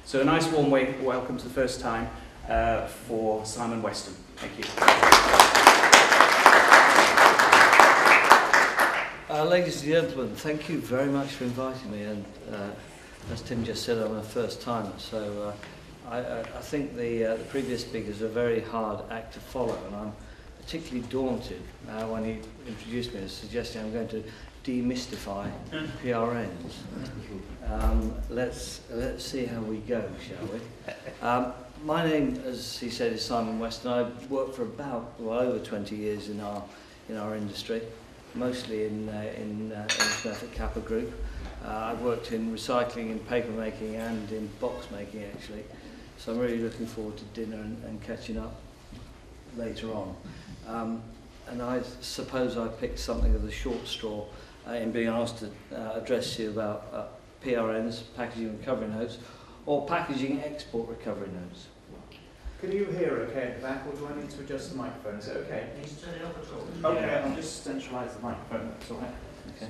So a nice warm welcome to the first time for Simon Weston. Thank you. Ladies and gentlemen, thank you very much for inviting me, and as Tim just said, I'm a first timer, so I think the previous speakers are a very hard act to follow, and I'm particularly daunted when he introduced me as suggesting I'm going to demystify PRNs. Let's see how we go, shall we? My name, as he said, is Simon Weston. I've worked for about over 20 years in our industry, mostly in the Smurfit Kappa Group. I've worked in recycling, in paper making, and in box making actually. So I'm really looking forward to dinner and catching up later on. And I suppose I picked something of the short straw in being asked to address you about PRNs, packaging recovery notes, or packaging export recovery notes. Can you hear okay at the back, or do I need to adjust the microphone? Is it okay? Can you turn it up at all? Okay, yeah. I'll just centralise the microphone, that's all right. Okay.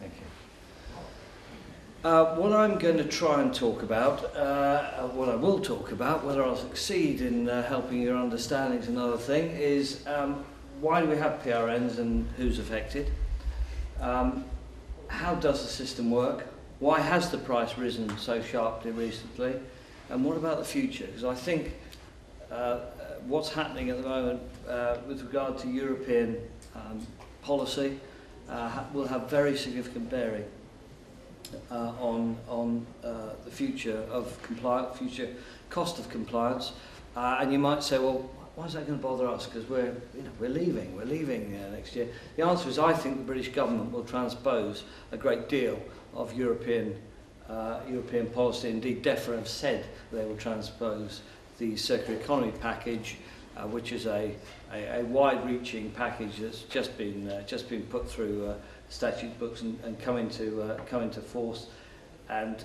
Thank you. What I'm going to try and talk about, what I will talk about, whether I'll succeed in helping your understanding is another thing, is why do we have PRNs and who's affected? How does the system work? Why has the price risen so sharply recently? And what about the future? Because I think what's happening at the moment with regard to European policy will have very significant bearing on the future of compliance, future cost of compliance. And you might say, well, why is that going to bother us? Because we're leaving next year. The answer is I think the British government will transpose a great deal of European policy. Indeed, DEFRA have said they will transpose the circular economy package, which is a wide-reaching package that's just been put through statute books and come into force. And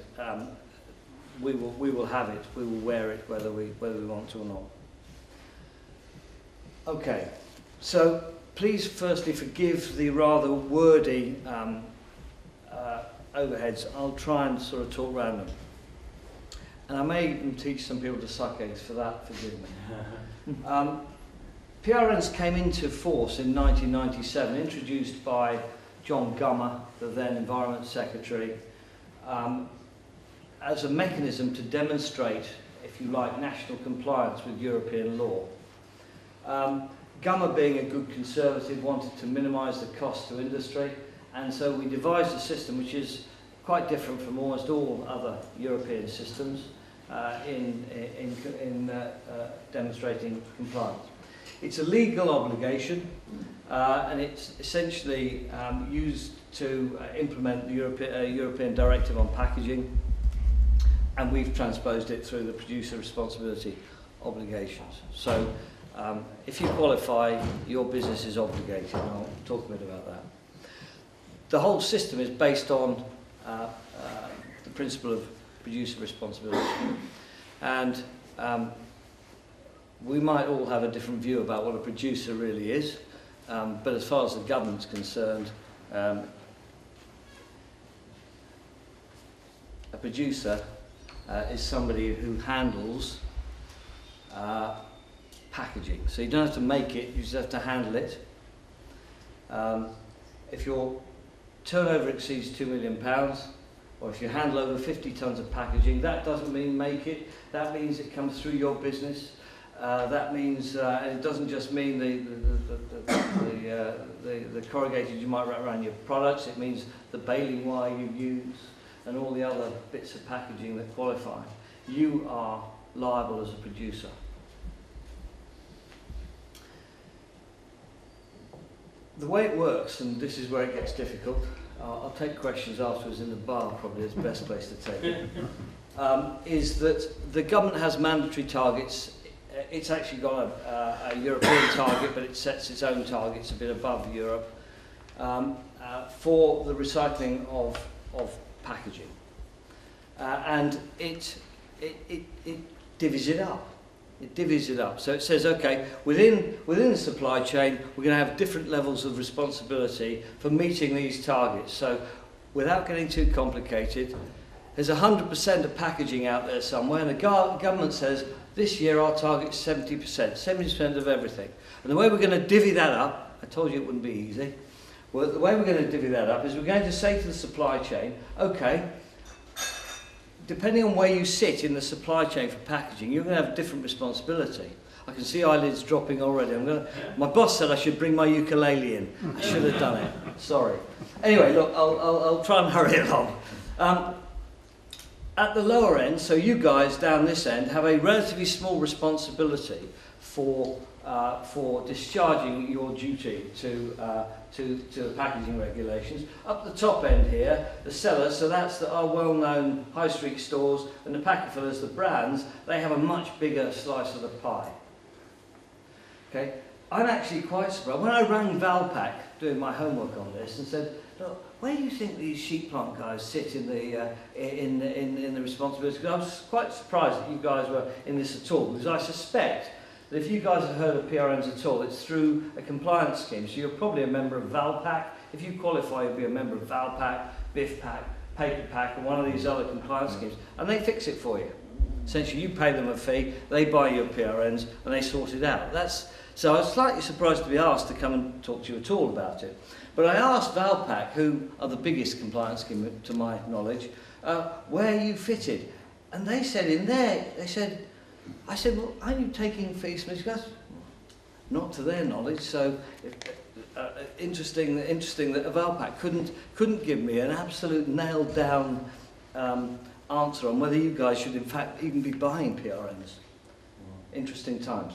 we will have it. We will wear it whether we want to or not. Okay, so please firstly forgive the rather wordy overheads. I'll try and sort of talk around them. And I may even teach some people to suck eggs. For that, forgive me. PRNs came into force in 1997, introduced by John Gummer, the then Environment Secretary, as a mechanism to demonstrate, if you like, national compliance with European law. Gummer, being a good conservative, wanted to minimise the cost to industry, and so we devised a system which is quite different from almost all other European systems in demonstrating compliance. It's a legal obligation, and it's essentially used to implement the European Directive on Packaging, and we've transposed it through the producer responsibility obligations. So if you qualify, your business is obligated, and I'll talk a bit about that. The whole system is based on the principle of producer responsibility, and we might all have a different view about what a producer really is, but as far as the government's concerned, a producer is somebody who handles packaging. So you don't have to make it, you just have to handle it. If your turnover exceeds £2 million, or if you handle over 50 tonnes of packaging, that doesn't mean make it, that means it comes through your business. That means it doesn't just mean the corrugated you might wrap around your products, it means the baling wire you use and all the other bits of packaging that qualify. You are liable as a producer. The way it works, and this is where it gets difficult, I'll take questions afterwards in the bar, probably is the best place to take it, is that the government has mandatory targets. It's actually got a European target, but it sets its own targets a bit above Europe for the recycling of packaging. And it divvies it up. It divvies it up. So it says, okay, within the supply chain, we're going to have different levels of responsibility for meeting these targets. So without getting too complicated, there's 100% of packaging out there somewhere, and the government says this year our target's 70%, 70% of everything. And the way we're going to divvy that up, I told you it wouldn't be easy, well, the way we're going to divvy that up is we're going to say to the supply chain, okay, depending on where you sit in the supply chain for packaging, you're going to have different responsibility. I can see eyelids dropping already. My boss said I should bring my ukulele in. I should have done it. Sorry. Anyway, look, I'll try and hurry along. At the lower end, so you guys down this end have a relatively small responsibility for discharging your duty to the packaging regulations. Up the top end here, the sellers, so that's our well-known high street stores, and the packet fillers, the brands, they have a much bigger slice of the pie. Okay, I'm actually quite surprised. When I rang Valpak doing my homework on this and said, look, where do you think these sheet plant guys sit in the responsibility? Because I was quite surprised that you guys were in this at all, because I suspect that if you guys have heard of PRNs at all, it's through a compliance scheme. So you're probably a member of Valpak. If you qualify, you'll be a member of Valpak, BIFPAC, PaperPack, and one of these other compliance schemes, and they fix it for you. Essentially, you pay them a fee, they buy your PRNs, and they sort it out. So I was slightly surprised to be asked to come and talk to you at all about it. But I asked Valpak, who are the biggest compliance scheme to my knowledge, where you fitted. And they said in there, I said, well, are you taking fees from these guys? Not to their knowledge, so interesting that Valpak couldn't give me an absolute nailed down answer on whether you guys should in fact even be buying PRNs. Interesting times.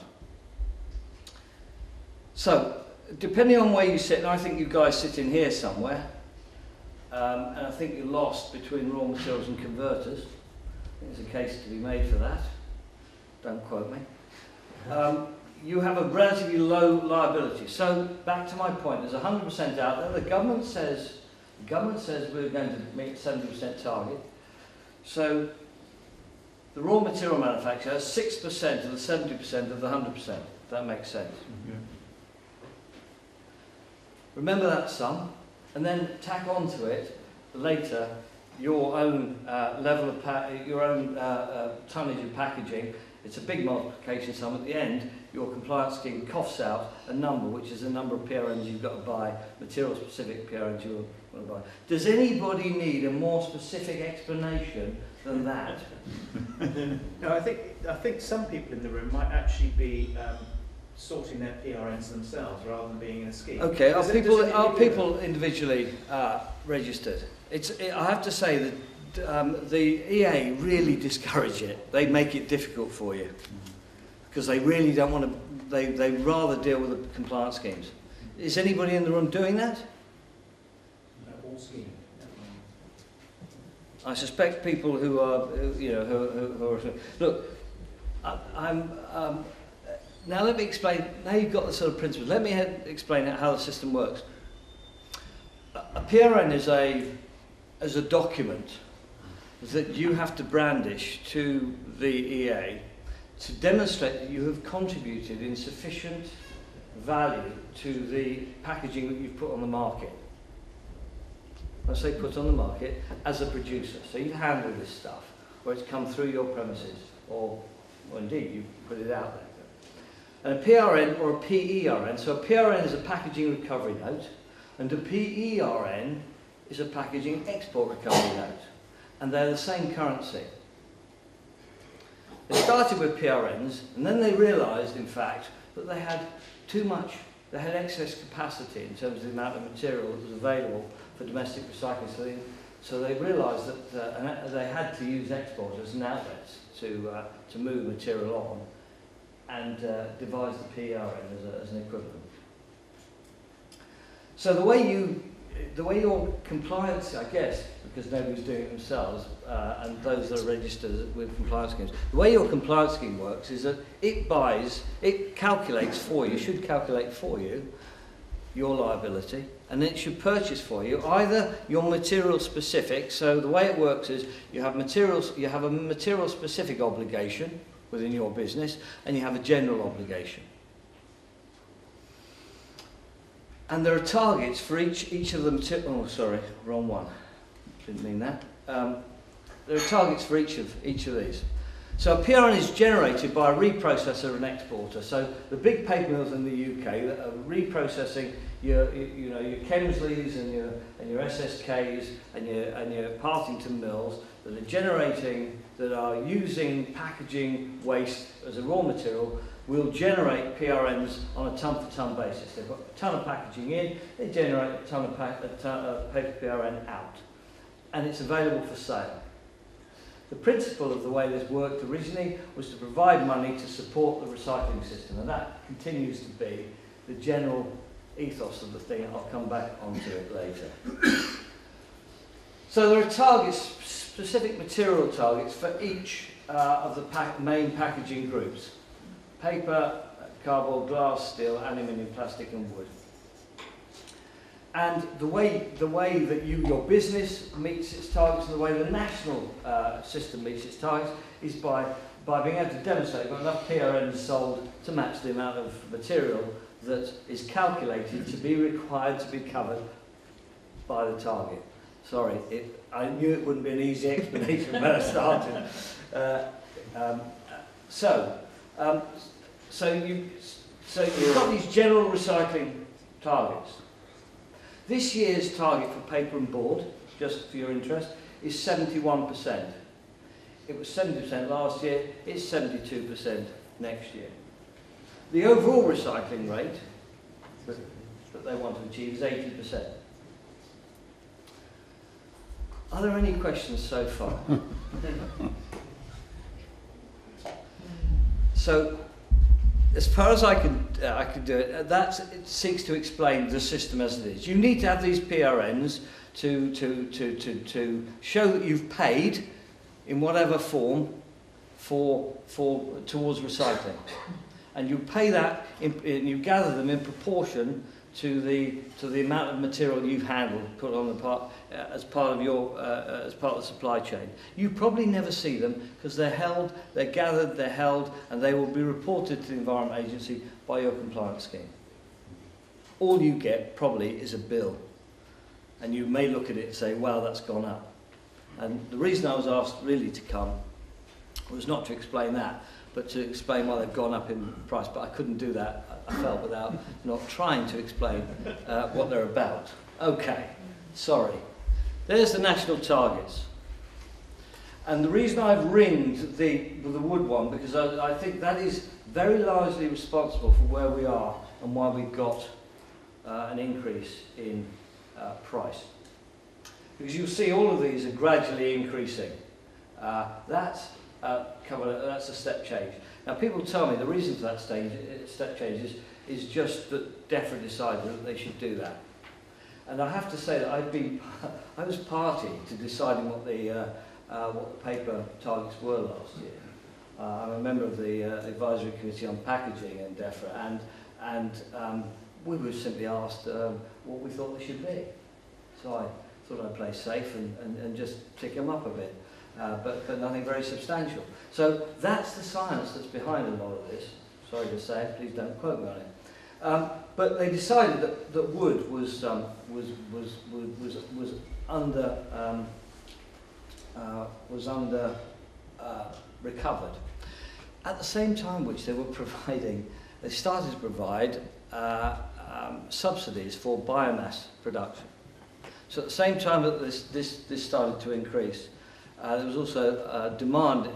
So, depending on where you sit, and I think you guys sit in here somewhere, and I think you're lost between raw materials and converters. I think there's a case to be made for that. Don't quote me. You have a relatively low liability. So, back to my point, there's 100% out there. The government says we're going to meet 70% target. So, the raw material manufacturer has 6% of the 70% of the 100%. If that makes sense. Mm-hmm. Remember that sum, and then tack onto it later your own level of your own tonnage of packaging. It's a big multiplication sum. At the end, your compliance scheme coughs out a number, which is the number of PRNs you've got to buy, material-specific PRNs you want to buy. Does anybody need a more specific explanation than that? No, I think some people in the room might actually be sorting their PRNs themselves rather than being in a scheme. Okay, are people individually registered? I have to say that the EA really discourage it. They make it difficult for you because they really don't want to. They rather deal with the compliance schemes. Is anybody in the room doing that? All schemes. I suspect people who are, who are. Look, now let me explain. Now you've got the sort of principles. Let me explain how the system works. A PRN is a document that you have to brandish to the EA to demonstrate that you have contributed in sufficient value to the packaging that you've put on the market. I say put on the market as a producer. So you've handled this stuff, or it's come through your premises, or indeed you've put it out there. And a PRN or a PERN, so a PRN is a packaging recovery note, and a PERN is a packaging export recovery note. And they're the same currency. They started with PRNs, and then they realised, in fact, that they had too much, they had excess capacity in terms of the amount of material that was available for domestic recycling. So they realised that they had to use exporters and outlets to move material on, and devise the PRN as an equivalent. So the way your compliance, I guess, because nobody's doing it themselves, and those that are registered with compliance schemes, the way your compliance scheme works is that it calculates for you, should calculate for you, your liability, and then it should purchase for you either your material specific. So the way it works is you have a material specific obligation within your business, and you have a general obligation. And there are targets for each of them. Oh, sorry, wrong one. didn't mean that. There are targets for each of these. So a PRN is generated by a reprocessor and exporter. So the big paper mills in the UK that are reprocessing your Kemsleys and your SSKs and your Partington mills that are using packaging waste as a raw material will generate PRNs on a ton-for-ton basis. They've got a ton of packaging in, they generate a ton of paper PRN out, and it's available for sale. The principle of the way this worked originally was to provide money to support the recycling system, and that continues to be the general ethos of the thing. I'll come back onto it later. So there are targets, specific material targets for each of the main packaging groups: paper, cardboard, glass, steel, aluminium, plastic and wood. And the way that your business meets its targets and the way the national system meets its targets is by being able to demonstrate you've got enough PRNs sold to match the amount of material that is calculated to be required to be covered by the target. Sorry, I knew it wouldn't be an easy explanation when I started. So you've got these general recycling targets. This year's target for paper and board, just for your interest, is 71%. It was 70% last year, it's 72% next year. The overall recycling rate that they want to achieve is 80%. Are there any questions so far? So, as far as I can do it, it seeks to explain the system as it is. You need to have these PRNs to show that you've paid in whatever form towards recycling, and you pay that you gather them in proportion to the amount of material you've handled, put on the part as part of the supply chain. You probably never see them because they're gathered, they're held, and they will be reported to the Environment Agency by your compliance scheme. All you get probably is a bill, and you may look at it and say, "Wow, that's gone up." And the reason I was asked really to come was not to explain that, but to explain why they've gone up in price. But I couldn't do that, I felt, without not trying to explain what they're about. Okay, sorry. There's the national targets. And the reason I've ringed the wood one, because I think that is very largely responsible for where we are and why we've got an increase in price. Because you'll see all of these are gradually increasing. That's a step change. Now, people tell me the reason for that step change is just that DEFRA decided that they should do that. And I have to say that I was party to deciding what the paper targets were last year. I'm a member of the advisory committee on packaging in DEFRA, and we were simply asked what we thought they should be. So I thought I'd play safe and just tick them up a bit. But nothing very substantial. So that's the science that's behind a lot of this. Sorry to say it, please don't quote me on it. But they decided that wood was under recovered. At the same time, which they started to provide subsidies for biomass production. So at the same time that this started to increase, there was also demand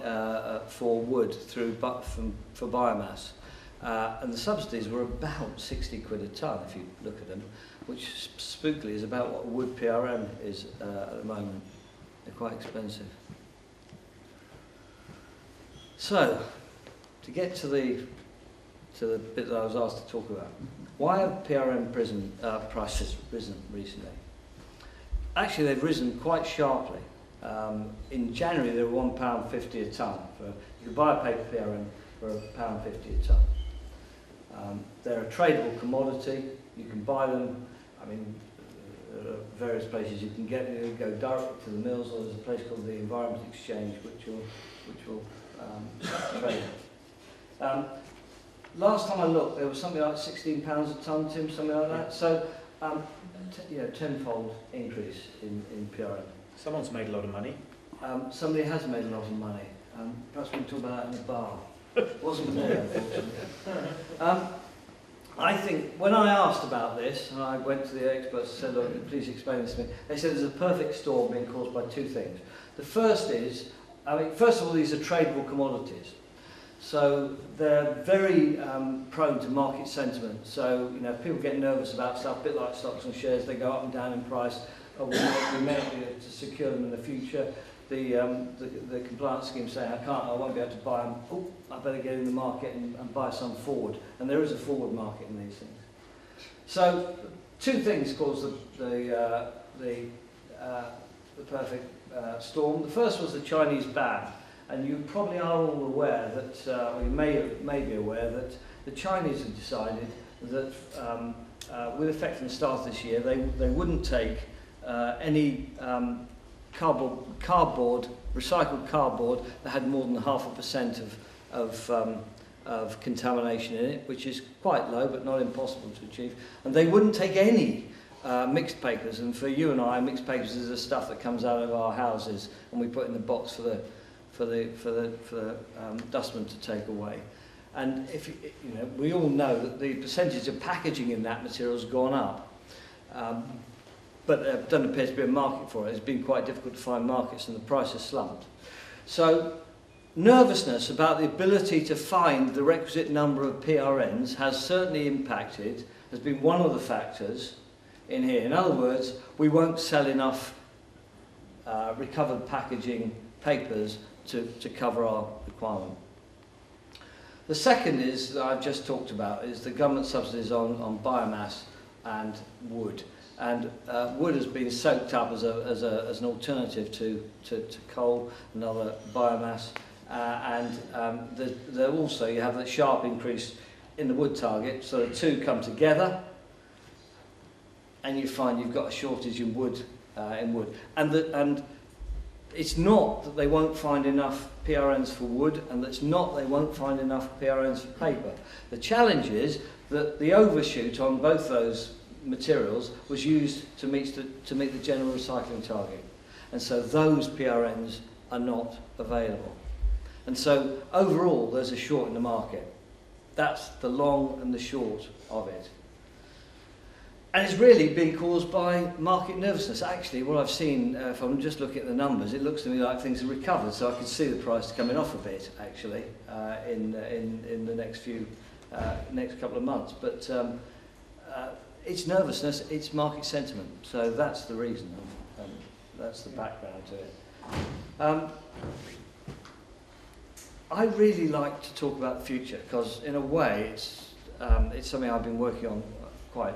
for wood for biomass, and the subsidies were about 60 quid a tonne if you look at them, which spookily is about what a wood PRN is at the moment. They're quite expensive. So, to get to the bit that I was asked to talk about, why have PRN prices risen recently? Actually, they've risen quite sharply. In January, they were £1.50 a tonne. You could buy a paper PRN for £1.50 a tonne. They're a tradable commodity. You can buy them. I mean, there are various places you can get them. You can go directly to the mills, or there's a place called the Environment Exchange, which will trade them. Last time I looked, there was something like £16 a tonne, Tim, something like that. So, tenfold increase in PRN. Someone's made a lot of money. Somebody has made a lot of money. Perhaps we can talk about that in the bar. Wasn't me, unfortunately. I think when I asked about this, and I went to the experts and said, look, please explain this to me, they said there's a perfect storm being caused by two things. The first is, first of all, these are tradable commodities. So they're very prone to market sentiment. So, people get nervous about stuff, a bit like stocks and shares, they go up and down in price. We may be able to secure them in the future. The compliance scheme saying, I won't be able to buy them. Oh, I better get in the market and buy some forward. And there is a forward market in these things. So, two things cause the perfect storm. The first was the Chinese ban. And you probably are all aware that, or you may be aware that the Chinese have decided that, with effect from the start of this year, they wouldn't take any cardboard, recycled cardboard that had more than 0.5% of contamination in it, which is quite low but not impossible to achieve. And they wouldn't take any mixed papers. And for you and I, mixed papers is the stuff that comes out of our houses and we put in the box for the dustman to take away. And we all know that the percentage of packaging in that material has gone up. But there doesn't appear to be a market for it. It's been quite difficult to find markets and the price has slumped. So nervousness about the ability to find the requisite number of PRNs has certainly impacted, has been one of the factors in here. In other words, we won't sell enough recovered packaging papers to cover our requirement. The second is, that I've just talked about, is the government subsidies on biomass and wood. And wood has been soaked up as an alternative to coal and other biomass. There also you have the sharp increase in the wood target, so the two come together and you find you've got a shortage in wood. And it's not that they won't find enough PRNs for wood, and it's not they won't find enough PRNs for paper. The challenge is that the overshoot on both those materials was used to meet the general recycling target. And so those PRNs are not available. And so overall there's a short in the market. That's the long and the short of it. And it's really being caused by market nervousness. Actually, what I've seen, if I'm just looking at the numbers, it looks to me like things have recovered. So I can see the price coming off a bit, actually, in the next couple of months. But it's nervousness, it's market sentiment. So that's the reason. That's the background to it. I really like to talk about the future because, in a way, it's something I've been working on quite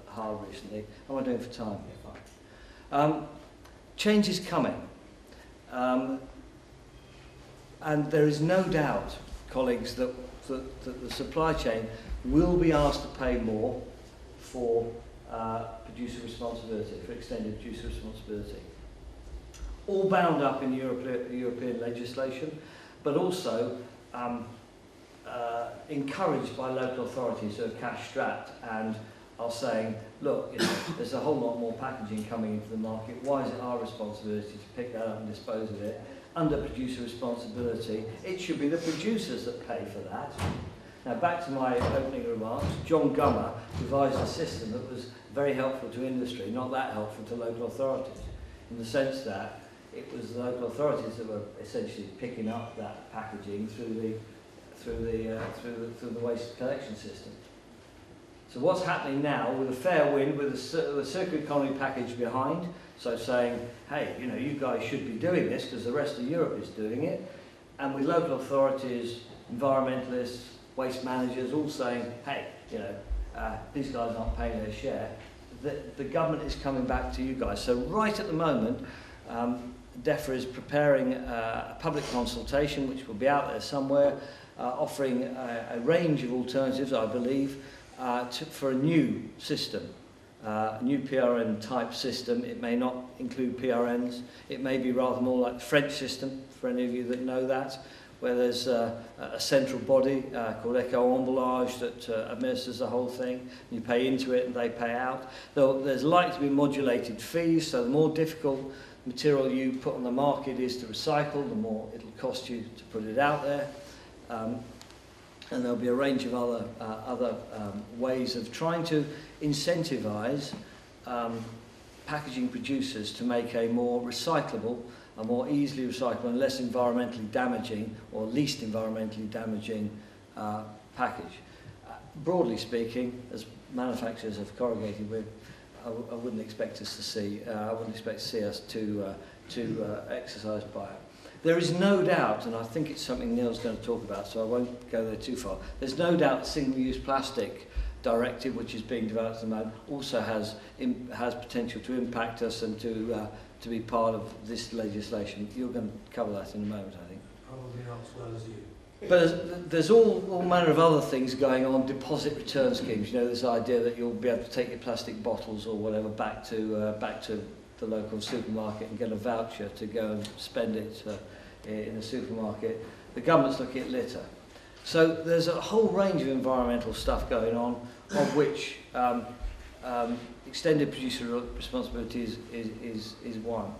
hard recently. How am I doing for time? Yeah, fine. Change is coming. And there is no doubt, colleagues, that the supply chain will be asked to pay more for producer responsibility, for extended producer responsibility. All bound up in European legislation, but also encouraged by local authorities who are cash strapped and are saying, look, there's a whole lot more packaging coming into the market. Why is it our responsibility to pick that up and dispose of it? Under producer responsibility, it should be the producers that pay for that. Now, back to my opening remarks, John Gummer devised a system that was very helpful to industry, not that helpful to local authorities, in the sense that it was the local authorities that were essentially picking up that packaging through the waste collection system. So what's happening now with a fair wind, with a circular economy package behind, so saying, hey, you guys should be doing this because the rest of Europe is doing it, and with local authorities, environmentalists, waste managers all saying, hey, these guys aren't paying their share, the government is coming back to you guys. So right at the moment, DEFRA is preparing a public consultation, which will be out there somewhere, offering a range of alternatives, I believe, for a new system, a new PRN type system. It may not include PRNs. It may be rather more like the French system, for any of you that know that, where there's a central body called eco-emballage that administers the whole thing. You pay into it and they pay out. There's likely to be modulated fees, so the more difficult material you put on the market is to recycle, the more it'll cost you to put it out there. And there'll be a range of other ways of trying to incentivise packaging producers to make a more recyclable, a more easily recyclable and less environmentally damaging, or least environmentally damaging package. Broadly speaking, as manufacturers of corrugated, I wouldn't expect us to see. I wouldn't expect to see us to exercise by it. There is no doubt, and I think it's something Neil's going to talk about, so I won't go there too far. There's no doubt the single-use plastic directive, which is being developed at the moment, also has potential to impact us and to be part of this legislation. You're going to cover that in a moment, I think. Probably not as well as you. But there's all manner of other things going on, deposit return schemes. You know, this idea that you'll be able to take your plastic bottles or whatever back to the local supermarket and get a voucher to go and spend it in the supermarket. The government's looking at litter. So there's a whole range of environmental stuff going on, of which extended producer responsibility is one.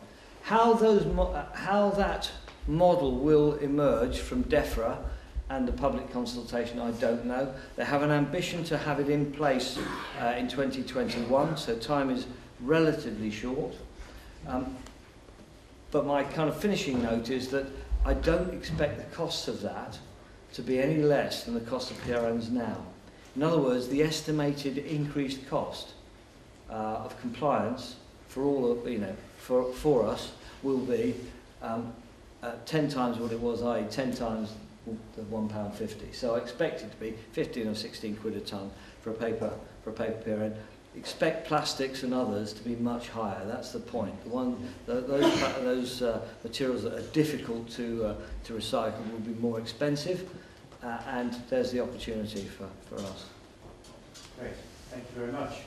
How that model will emerge from DEFRA and the public consultation, I don't know. They have an ambition to have it in place in 2021, so time is relatively short. But my kind of finishing note is that I don't expect the costs of that to be any less than the cost of PRNs now. In other words, the estimated increased cost of compliance for all of, for us will be 10 times what it was, i.e. 10 times the £1.50. So I expect it to be 15 or 16 quid a tonne for a paper PRN. Expect plastics and others to be much higher. That's the point. Those materials that are difficult to recycle will be more expensive, and there's the opportunity for us. Great. Thank you very much.